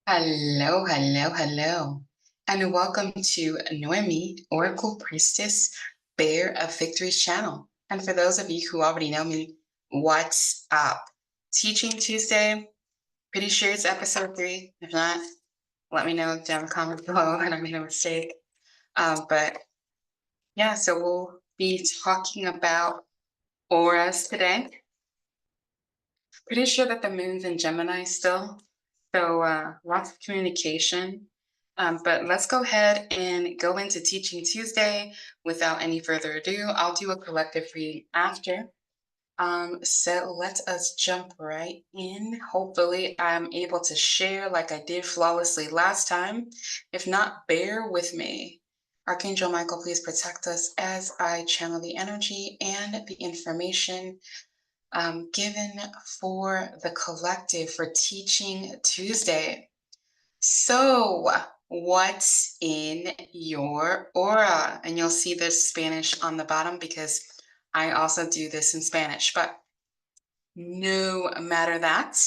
Hello, hello, hello, and welcome to Noemi, Oracle Priestess, Bear of Victory's channel. And for those of you who already know me, what's up? Teaching Tuesday, pretty sure it's episode 3. If not, let me know down in the comments below and I made a mistake. But yeah, so we'll be talking about auras today. Pretty sure that the moon's in Gemini still. So lots of communication. But let's go ahead and go into Teaching Tuesday without any further ado. I'll do a collective reading after. So let us jump right in. Hopefully I'm able to share like I did flawlessly last time. If not, bear with me. Archangel Michael, please protect us as I channel the energy and the information given for the collective for Teaching Tuesday. So, what's in your aura? And you'll see the Spanish on the bottom because I also do this in Spanish. But no matter that,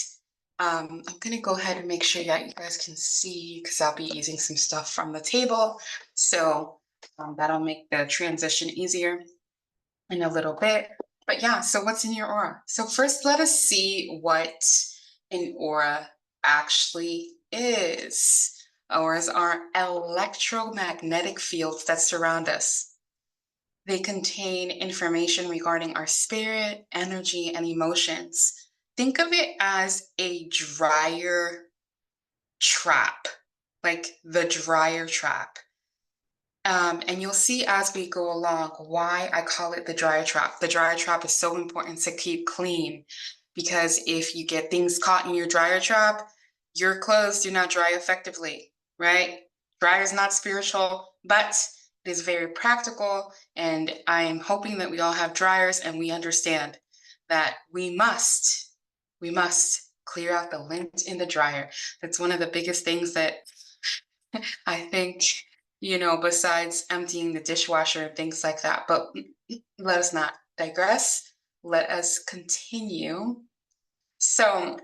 I'm going to go ahead and make sure that you guys can see because I'll be using some stuff from the table. So that'll make the transition easier in a little bit. But yeah, so what's in your aura? So first, let us see what an aura actually is. Auras are electromagnetic fields that surround us. They contain information regarding our spirit, energy, and emotions. Think of it as a dryer trap, like the dryer trap. And you'll see as we go along why I call it the dryer trap. The dryer trap is so important to keep clean because if you get things caught in your dryer trap, your clothes do not dry effectively, right? Dryer is not spiritual, but it is very practical. And I am hoping that we all have dryers and we understand that we must clear out the lint in the dryer. That's one of the biggest things that I think, besides emptying the dishwasher and things like that. But let us not digress. Let us continue. So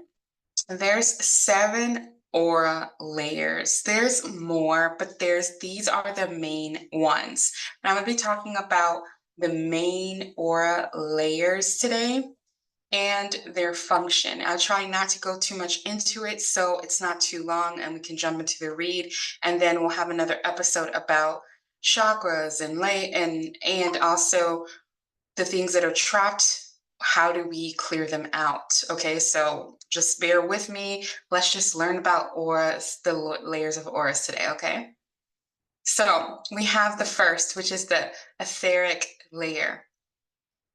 there's 7 aura layers. There's more, but these are the main ones. And I'm going to be talking about the main aura layers today and their function. I'll try not to go too much into it so it's not too long and we can jump into the read, and then we'll have another episode about chakras and also the things that are trapped. How do we clear them out? Okay, so just bear with me. Let's just learn about auras, the layers of auras today, okay? So we have the first, which is the etheric layer.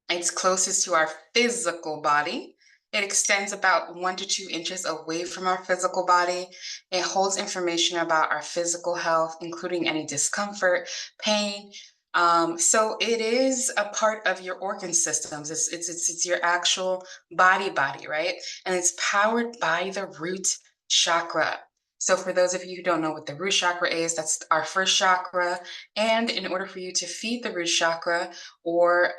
It's closest to our physical body. It extends about 1 to 2 inches away from our physical body. It holds information about our physical health, including any discomfort, pain. So it is a part of your organ systems. It's your actual body, right? And it's powered by the root chakra. So for those of you who don't know what the root chakra is, that's our first chakra. And in order for you to feed the root chakra or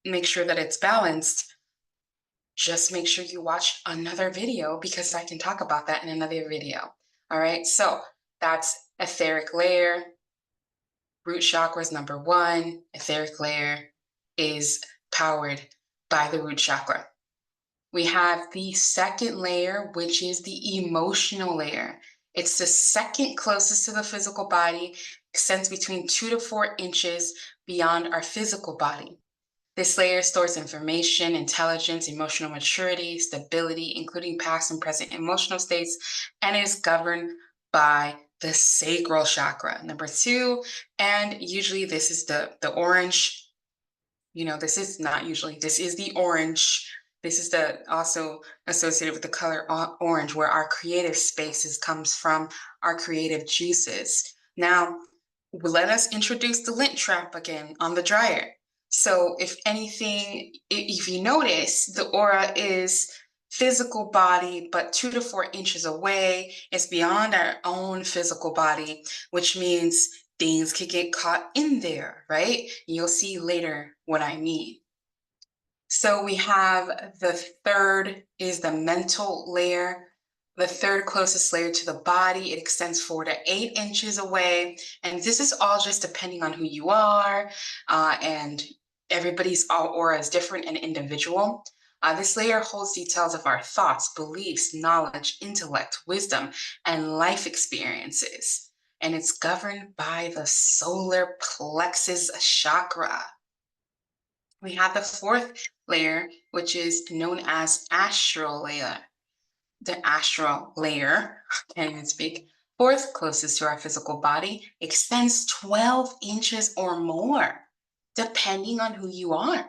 make sure that it's balanced, just make sure you watch another video because I can talk about that in another video. All right, so that's etheric layer. Root chakra is number 1. Etheric layer is powered by the root chakra. We have the second layer, which is the emotional layer. It's the second closest to the physical body, extends between 2 to 4 inches beyond our physical body. This layer stores information, intelligence, emotional maturity, stability, including past and present emotional states, and is governed by the sacral chakra, number 2. And usually this is the orange. This is not usually, this is the orange. This is also associated with the color orange, where our creative spaces comes from, our creative juices. Now, let us introduce the lint trap again on the dryer. So if anything, if you notice, the aura is physical body, but 2 to 4 inches away. It's beyond our own physical body, which means things could get caught in there, right? You'll see later what I mean. So we have the third is the mental layer. The third closest layer to the body, it extends 4 to 8 inches away. And this is all just depending on who you are, and everybody's aura is different and individual. This layer holds details of our thoughts, beliefs, knowledge, intellect, wisdom, and life experiences. And it's governed by the solar plexus chakra. We have the fourth layer, which is known as astral layer. The astral layer, can't even speak, fourth closest to our physical body, extends 12 inches or more, depending on who you are.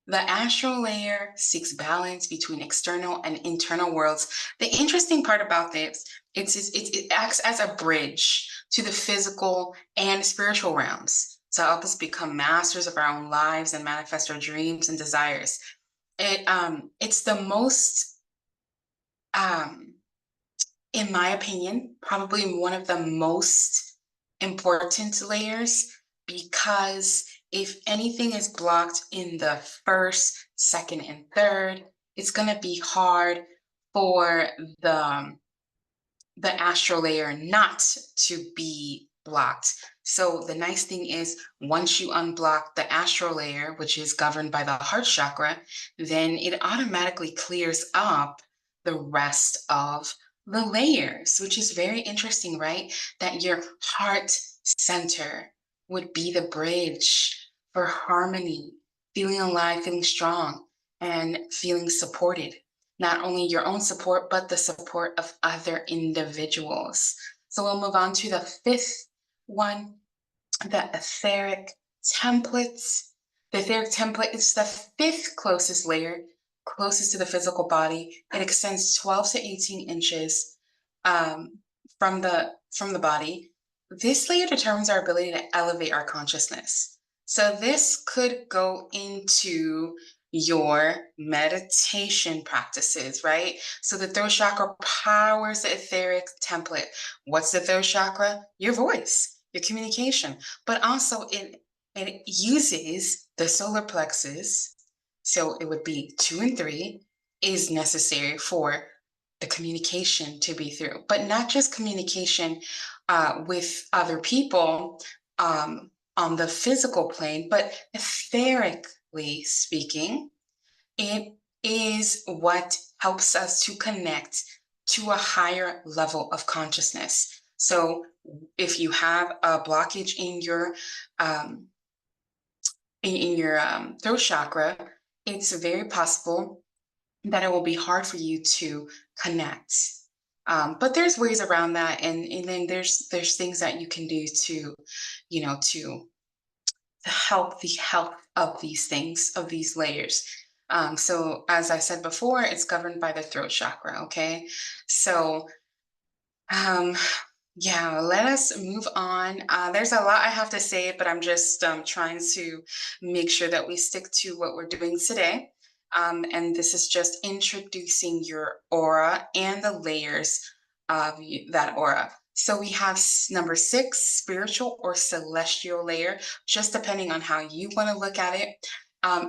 The astral layer seeks balance between external and internal worlds. The interesting part about this, it acts as a bridge to the physical and spiritual realms to help us become masters of our own lives and manifest our dreams and desires. It's the most, in my opinion, probably one of the most important layers, because if anything is blocked in the first, second, and third, it's going to be hard for the astral layer not to be blocked. So the nice thing is, once you unblock the astral layer, which is governed by the heart chakra, then it automatically clears up the rest of the layers, which is very interesting, right? That your heart center would be the bridge for harmony, feeling alive, feeling strong, and feeling supported. Not only your own support, but the support of other individuals. So we'll move on to the fifth one, the etheric templates. The etheric template is the fifth closest layer, closest to the physical body. It extends 12 to 18 inches from the body. This layer determines our ability to elevate our consciousness. So this could go into your meditation practices, right? So the throat chakra powers the etheric template. What's the throat chakra? Your voice, your communication, but also it uses the solar plexus. So it would be 2 and 3 is necessary for the communication to be through, but not just communication with other people on the physical plane, but etherically speaking, it is what helps us to connect to a higher level of consciousness. So if you have a blockage in your throat chakra, it's very possible that it will be hard for you to connect. But there's ways around that, and then there's things that you can do to, to help the health of these things, of these layers. So as I said before, it's governed by the throat chakra. Okay, so yeah, let us move on. There's a lot I have to say, but I'm just trying to make sure that we stick to what we're doing today. And this is just introducing your aura and the layers of that aura. So we have number 6, spiritual or celestial layer, just depending on how you want to look at it.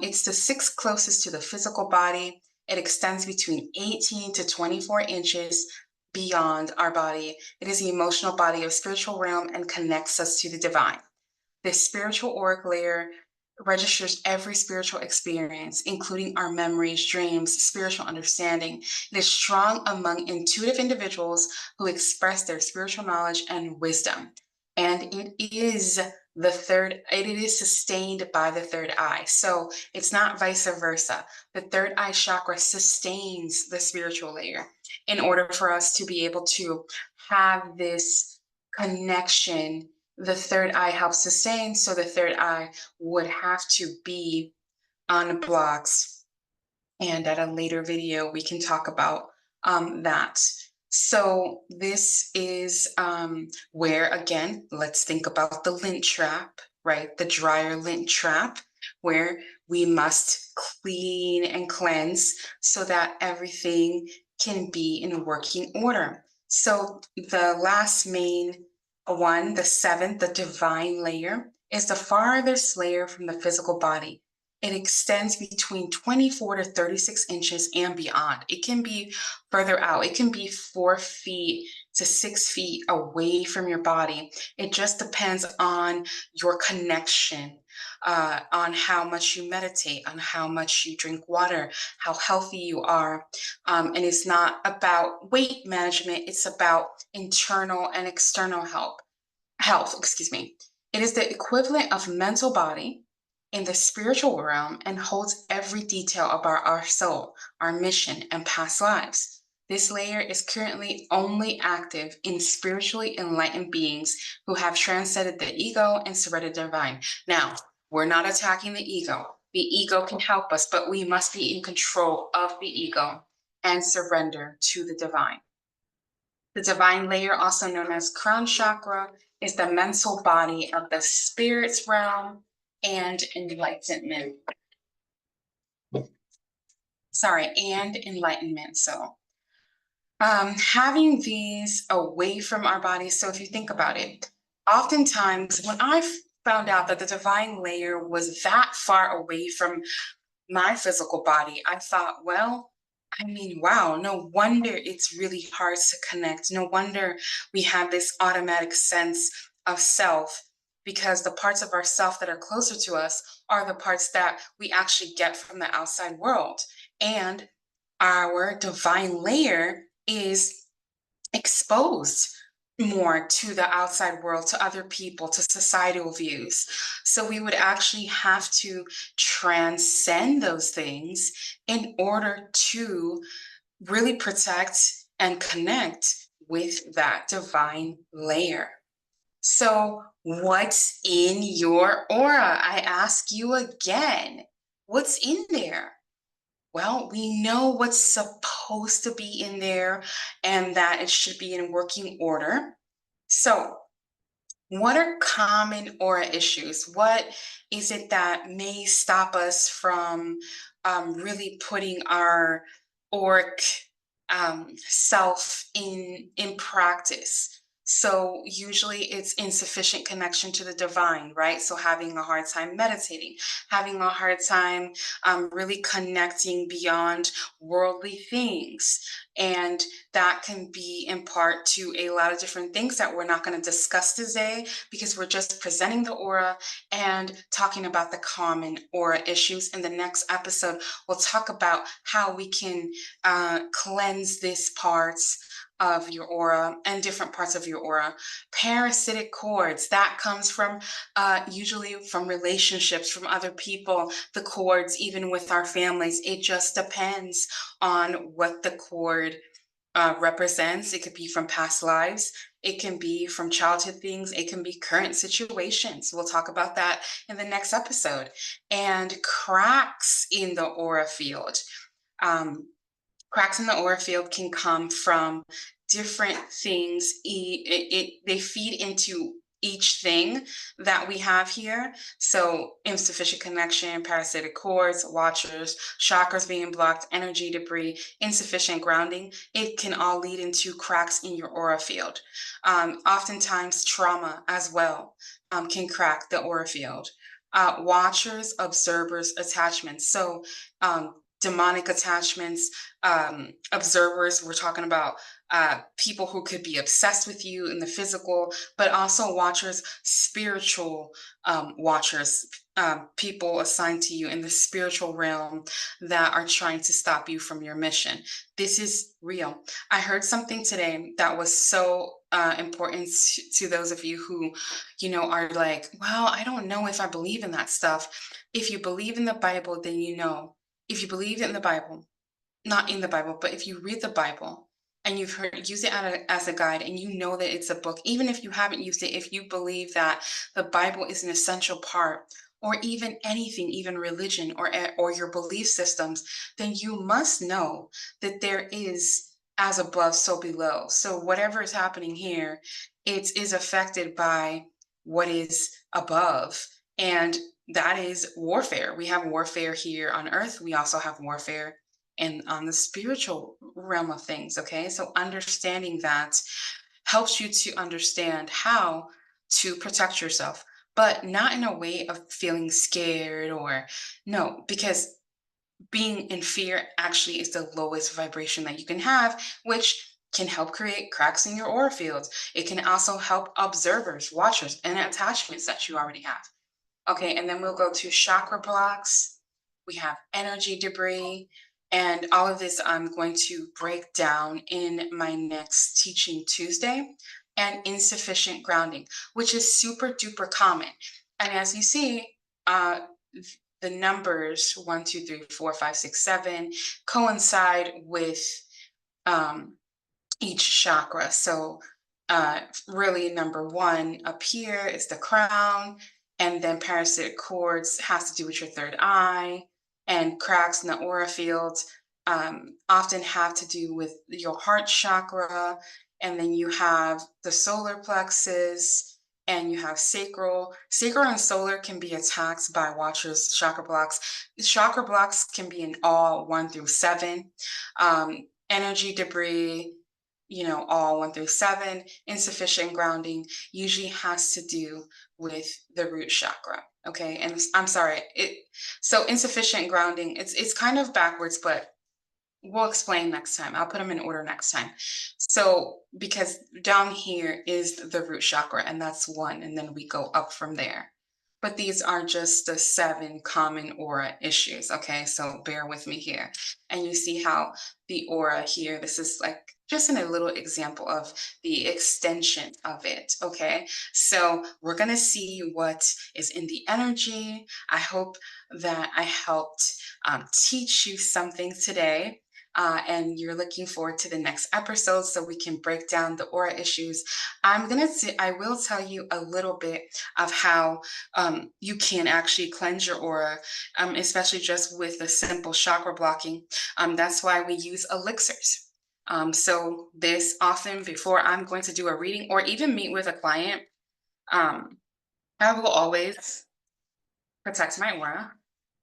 It's the 6th closest to the physical body. It extends between 18 to 24 inches beyond our body. It is the emotional body of spiritual realm and connects us to the divine. This spiritual auric layer registers every spiritual experience, including our memories, dreams, spiritual understanding. It is strong among intuitive individuals who express their spiritual knowledge and wisdom. And it is sustained by the third eye. So it's not vice versa. The third eye chakra sustains the spiritual layer in order for us to be able to have this connection. The third eye helps sustain, so the third eye would have to be unblocked. And at a later video, we can talk about that. So this is where, again, let's think about the lint trap, right? The dryer lint trap, where we must clean and cleanse so that everything can be in working order. So the last main one, the 7th, the divine layer, is the farthest layer from the physical body. It extends between 24 to 36 inches and beyond. It can be further out. It can be 4 feet to 6 feet away from your body. It just depends on your connection, on how much you meditate, on how much you drink water, how healthy you are. And it's not about weight management, it's about internal and external health, excuse me. It is the equivalent of mental body in the spiritual realm and holds every detail about our soul, our mission, and past lives. This layer is currently only active in spiritually enlightened beings who have transcended the ego and surrendered the divine. Now, we're not attacking the ego. The ego can help us, but we must be in control of the ego and surrender to the divine. The divine layer, also known as crown chakra, is the mental body of the spirit's realm and enlightenment. And enlightenment. So, having these away from our bodies. So, if you think about it, oftentimes when I found out that the divine layer was that far away from my physical body, I thought, well, I mean, wow, no wonder it's really hard to connect. No wonder we have this automatic sense of self, because the parts of ourself that are closer to us are the parts that we actually get from the outside world. And our divine layer is exposed more to the outside world, to other people, to societal views. So we would actually have to transcend those things in order to really protect and connect with that divine layer. So, what's in your aura? I ask you again, what's in there? Well, we know what's supposed to be in there and that it should be in working order. So, what are common aura issues? What is it that may stop us from really putting our auric self in practice? So usually it's insufficient connection to the divine, right? So having a hard time meditating, having a hard time really connecting beyond worldly things. And that can be in part to a lot of different things that we're not going to discuss today, because we're just presenting the aura and talking about the common aura issues. In the next episode, we'll talk about how we can cleanse these parts of your aura and different parts of your aura. Parasitic cords, that comes from usually from relationships, from other people, the cords, even with our families. It just depends on what the cord represents. It could be from past lives. It can be from childhood things. It can be current situations. We'll talk about that in the next episode. And cracks in the aura field. Um, Cracks in the aura field can come from different things. They feed into each thing that we have here. So insufficient connection, parasitic cords, watchers, chakras being blocked, energy debris, insufficient grounding. It can all lead into cracks in your aura field. Oftentimes trauma as well can crack the aura field. Watchers, observers, attachments. So demonic attachments, observers. We're talking about people who could be obsessed with you in the physical, but also watchers, spiritual watchers, people assigned to you in the spiritual realm that are trying to stop you from your mission. This is real. I heard something today that was so important to those of you who, are like, well, I don't know if I believe in that stuff. If you believe in the Bible, then you know. If you believe in the Bible, not in the Bible, but if you read the Bible and you've use it as a guide, and you know that it's a book, even if you haven't used it, if you believe that the Bible is an essential part, or even anything, even religion or your belief systems, then you must know that there is as above, so below. So whatever is happening here, it is affected by what is above. And that is warfare. We have warfare here on earth. We also have warfare and on the spiritual realm of things. Okay. So understanding that helps you to understand how to protect yourself. but not in a way of feeling scared or no, because being in fear actually is the lowest vibration that you can have, which can help create cracks in your aura fields. It can also help observers, watchers, and attachments that you already have. Okay, and then we'll go to chakra blocks. We have energy debris. And all of this I'm going to break down in my next Teaching Tuesday. And insufficient grounding, which is super duper common. And as you see, uh, the numbers 1, 2, 3, 4, 5, 6, 7 coincide with um, each chakra. So, really, number one up here is the crown, and then parasitic cords has to do with your third eye, and cracks in the aura fields often have to do with your heart chakra, and then you have the solar plexus. And you have sacral. Sacral and solar can be attacked by watchers' chakra blocks. Chakra blocks can be in all 1 through 7. Energy debris, all 1 through 7, insufficient grounding usually has to do with the root chakra. Okay. And I'm sorry. So insufficient grounding, it's kind of backwards, but we'll explain next time. I'll put them in order next time. So, because down here is the root chakra, and that's 1, and then we go up from there. But these are just the 7 common aura issues. Okay, so bear with me here. And you see how the aura here, this is like just in a little example of the extension of it. Okay, so we're going to see what is in the energy. I hope that I helped teach you something today. And you're looking forward to the next episode so we can break down the aura issues. I will tell you a little bit of how you can actually cleanse your aura, especially just with the simple chakra blocking. That's why we use elixirs. So this often before I'm going to do a reading or even meet with a client, um, I will always protect my aura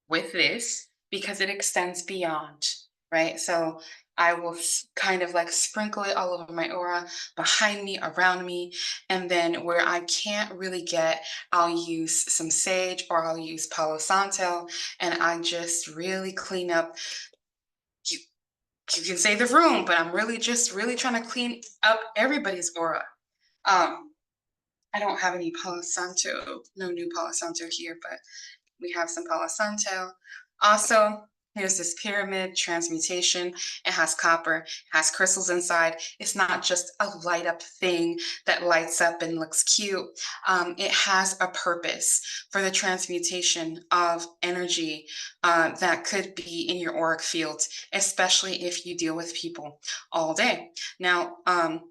with this because it extends beyond, right? So I will kind of like sprinkle it all over my aura, behind me, around me. And then where I can't really get, I'll use some sage or I'll use Palo Santo. And I just really clean up. You, you can say the room, but I'm really just really trying to clean up everybody's aura. Um, I don't have any Palo Santo, no new Palo Santo here, but we have some Palo Santo. Also, here's this pyramid transmutation. It has copper, has crystals inside. It's not just a light up thing that lights up and looks cute. It has a purpose for the transmutation of energy that could be in your auric field, especially if you deal with people all day. Now, you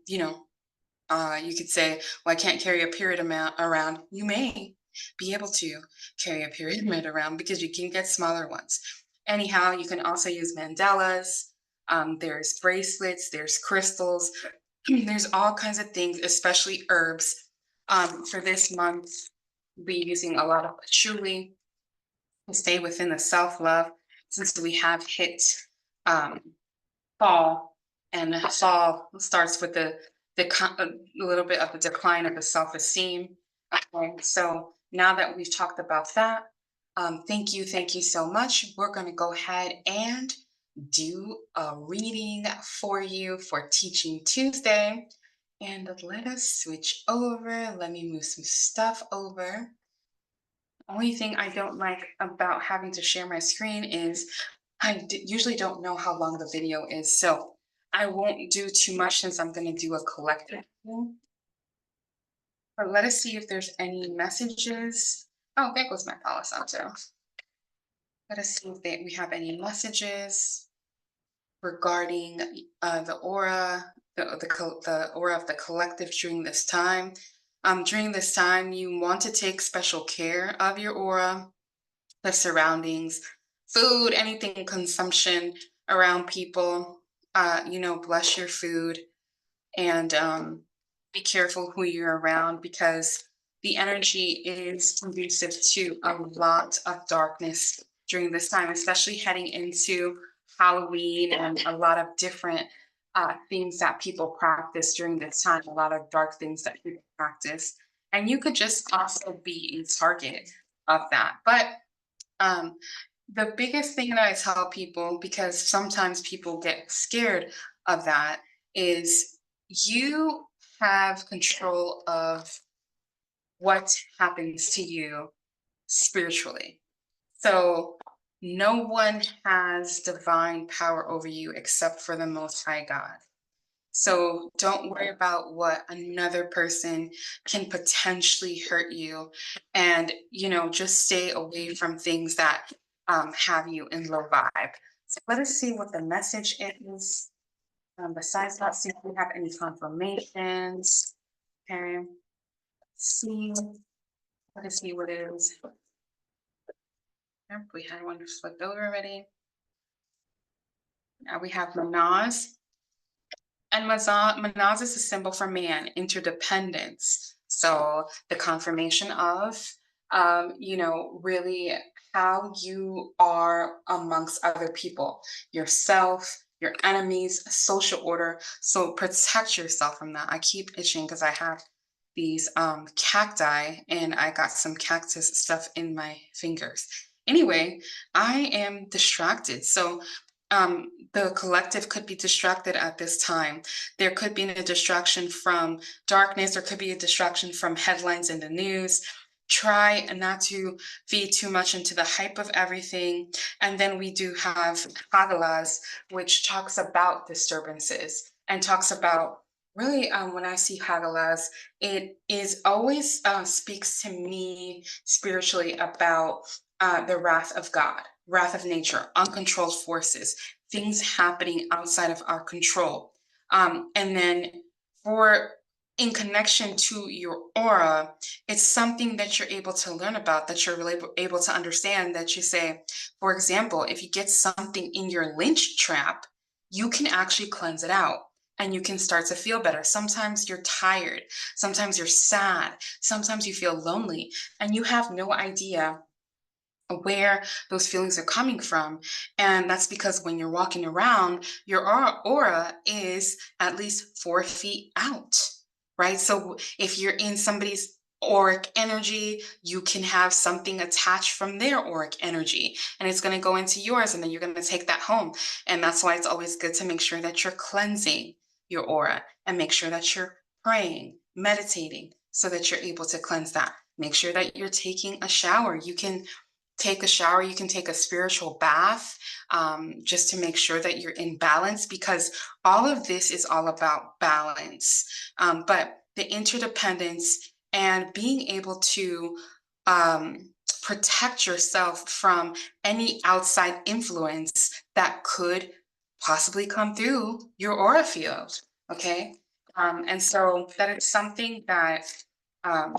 could say, well, I can't carry a period amount around. You may be able to carry a period amount around because you can get smaller ones. Anyhow, you can also use mandalas. There's bracelets, there's crystals, there's all kinds of things, especially herbs. For this month, we'll be using a lot of patchouli to stay within the self love since we have hit um, fall, and fall starts with a little bit of the decline of the self-esteem. Okay, so now that we've talked about that, thank you so much. We're going to go ahead and do a reading for you for Teaching Tuesday. And let us switch over. Let me move some stuff over. Only thing I don't like about having to share my screen is usually don't know how long the video is, so I won't do too much since I'm going to do a collective thing. But let us see if there's any messages. Oh, there goes my Palo Santo. Let us see if we have any messages regarding the aura, the aura of the collective during this time. During this time, you want to take special care of your aura, the surroundings, food, anything consumption around people. Bless your food and be careful who you're around because the energy is conducive to a lot of darkness during this time, especially heading into Halloween and a lot of different things that people practice during this time, a lot of dark things that people practice. And you could just also be a target of that. But um, the biggest thing that I tell people, because sometimes people get scared of that, is you have control of what happens to you spiritually. So no one has divine power over you except for the Most High God. So don't worry about what another person can potentially hurt you. And, just stay away from things that have you in low vibe. So let us see what the message is. Besides that, see if we have any confirmations. Okay. See, let us see what it is. Yep, we had one flipped over already. Now we have Manaz. And Manaz is a symbol for man, interdependence. So the confirmation of, really how you are amongst other people, yourself, your enemies, social order. So protect yourself from that. I keep itching because I have these cacti and I got some cactus stuff in my fingers. Anyway, I am distracted. So the collective could be distracted at this time. There could be a distraction from darkness. There could be a distraction from headlines in the news. Try not to feed too much into the hype of everything. And then we do have Hagalas, which talks about disturbances and talks about really, when I see Hagalas, it is always speaks to me spiritually about the wrath of God, wrath of nature, uncontrolled forces, things happening outside of our control. And then for in connection to your aura, it's something that you're able to learn about, that you're really able to understand, that you say, for example, if you get something in your lynch trap, you can actually cleanse it out and you can start to feel better. Sometimes you're tired, sometimes you're sad, sometimes you feel lonely, and you have no idea where those feelings are coming from. And that's because when you're walking around, your aura is at least 4 feet out, right? So if you're in somebody's auric energy, you can have something attached from their auric energy and it's going to go into yours, and then you're going to take that home. And that's why it's always good to make sure that you're cleansing your aura and make sure that you're praying, meditating, so that you're able to cleanse that. Make sure that you're taking a shower. You can take a shower, you can take a spiritual bath, just to make sure that you're in balance, because all of this is all about balance. But the interdependence and being able to protect yourself from any outside influence that could possibly come through your aura field. Okay. And so that is something that um,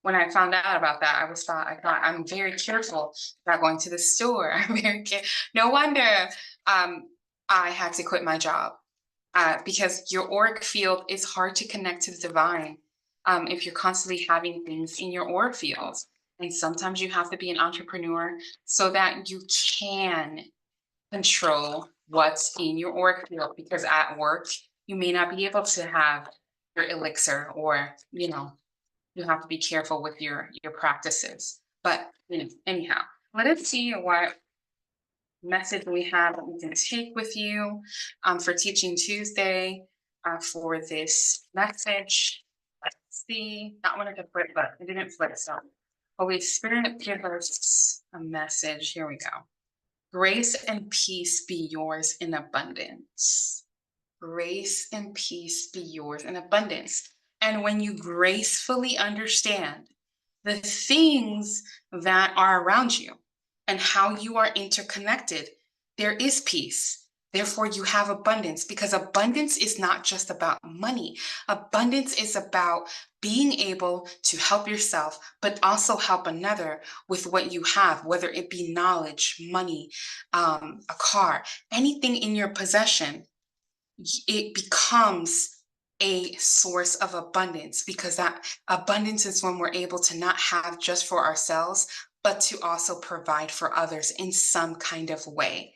when I found out about that, I thought I'm very careful about going to the store. I'm very No wonder I had to quit my job, because your auric field is hard to connect to the divine if you're constantly having things in your aura field. And sometimes you have to be an entrepreneur so that you can control what's in your auric field, because at work you may not be able to have your elixir, or you have to be careful with your practices. But anyhow, let us see what message we have that we can take with you for Teaching Tuesday, for this message. Let's see. That one I could flip, but it didn't flip. So Holy Spirit, give us a message. Here we go. Grace and peace be yours in abundance. Grace and peace be yours in abundance. And when you gracefully understand the things that are around you and how you are interconnected, there is peace. Therefore, you have abundance, because abundance is not just about money. Abundance is about being able to help yourself, but also help another with what you have, whether it be knowledge, money, a car, anything in your possession. It becomes a source of abundance, because that abundance is when we're able to not have just for ourselves, but to also provide for others in some kind of way.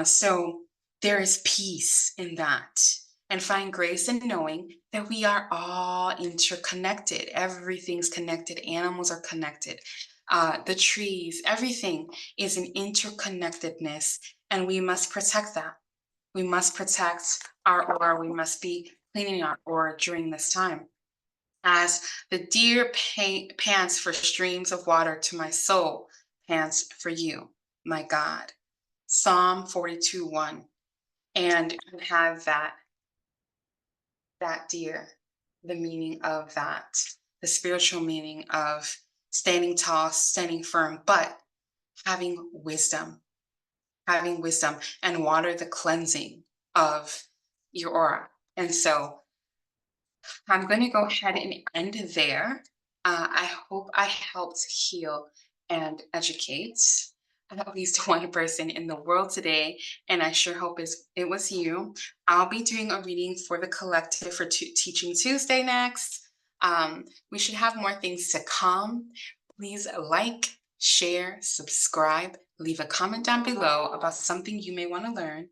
So there is peace in that. and find grace in knowing that we are all interconnected. Everything's connected. Animals are connected. The trees, everything is an interconnectedness, and we must protect that. We must protect our aura. We must be cleaning our aura during this time. As the deer pants for streams of water, to my soul pants for you, my God. Psalm 42:1. And you have that deer, the meaning of that, the spiritual meaning of standing tall, standing firm, but having wisdom, and water the cleansing of your aura. And so I'm going to go ahead and end there. I hope I helped heal and educate at least one person in the world today, and I sure hope it was you. I'll be doing a reading for the collective for Teaching Tuesday next. We should have more things to come. Please like, share, subscribe, leave a comment down below about something you may want to learn.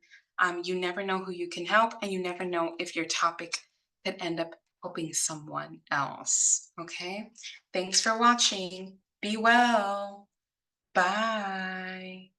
You never know who you can help, and you never know if your topic could end up helping someone else. Okay. Thanks for watching. Be well. Bye.